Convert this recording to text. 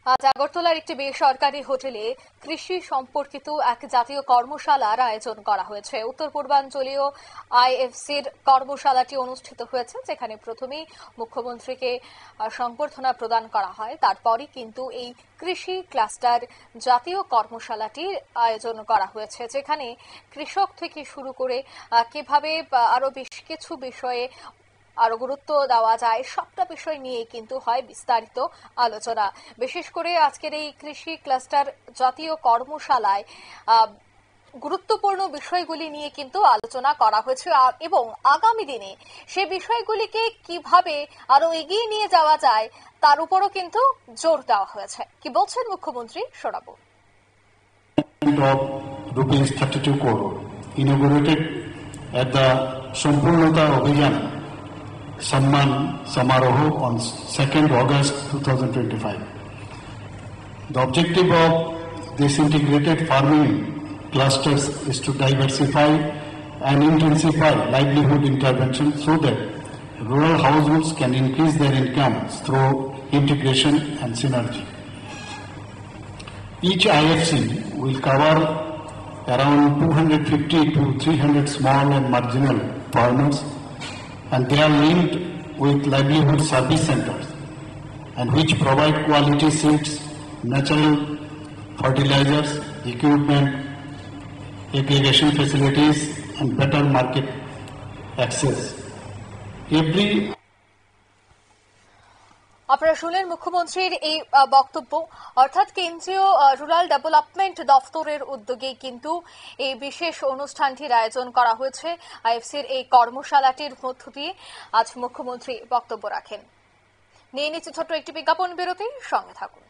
আজ আগরতলার একটি বেসরকারি হোটেলে কৃষি সম্পর্কিত এক জাতীয় কর্মশালার আয়োজন করা হয়েছে। উত্তর পূর্বাঞ্চলীয় আইএফসির কর্মশালাটি অনুষ্ঠিত হয়েছে, যেখানে প্রথমেই মুখ্যমন্ত্রীকে সংবর্ধনা প্রদান করা হয়। তারপরই কিন্তু এই কৃষি ক্লাস্টার জাতীয় কর্মশালাটির আয়োজন করা হয়েছে, যেখানে কৃষক থেকে শুরু করে কিভাবে আরো বেশ কিছু বিষয়ে আরো গুরুত্ব দেওয়া যায়, সবটা বিষয় নিয়ে কিন্তু হয় বিস্তারিত আলোচনা। বিশেষ করে আজকের এই কৃষি ক্লাস্টার জাতীয় কর্মশালায় গুরুত্বপূর্ণ বিষয়গুলি নিয়ে কিন্তু আলোচনা করা হয়েছে এবং আগামী দিনে সে বিষয়গুলিকে কিভাবে আরো এগিয়ে নিয়ে যাওয়া যায় তার উপরও কিন্তু জোর দেওয়া হয়েছে। কি বলছেন মুখ্যমন্ত্রী, শোনাবো। ₹32 crore inaugurated at the Sampurnata Abhiyan Samman Samaroh on 2nd August 2025. The objective of this integrated farming clusters is to diversify and intensify livelihood intervention so that rural households can increase their incomes through integration and synergy. Each IFC will cover around 250 to 300 small and marginal farmers, and they are linked with livelihood service centers and which provide quality seeds, natural fertilizers, equipment, irrigation facilities and better market access. আপনারা শুনলেন মুখ্যমন্ত্রীর এই বক্তব্য। অর্থাৎ কেন্দ্রীয় rural development দফতরের উদ্যোগে কিন্তু এই বিশেষ অনুষ্ঠানটির আয়োজন করা হয়েছে। আইএফসির এই কর্মশালাটির মধ্য দিয়ে আজ মুখ্যমন্ত্রী বক্তব্য রাখেন। নিয়ে নিচ্ছে ছোট্ট একটি বিজ্ঞাপন বিরতি, সঙ্গে থাকুন।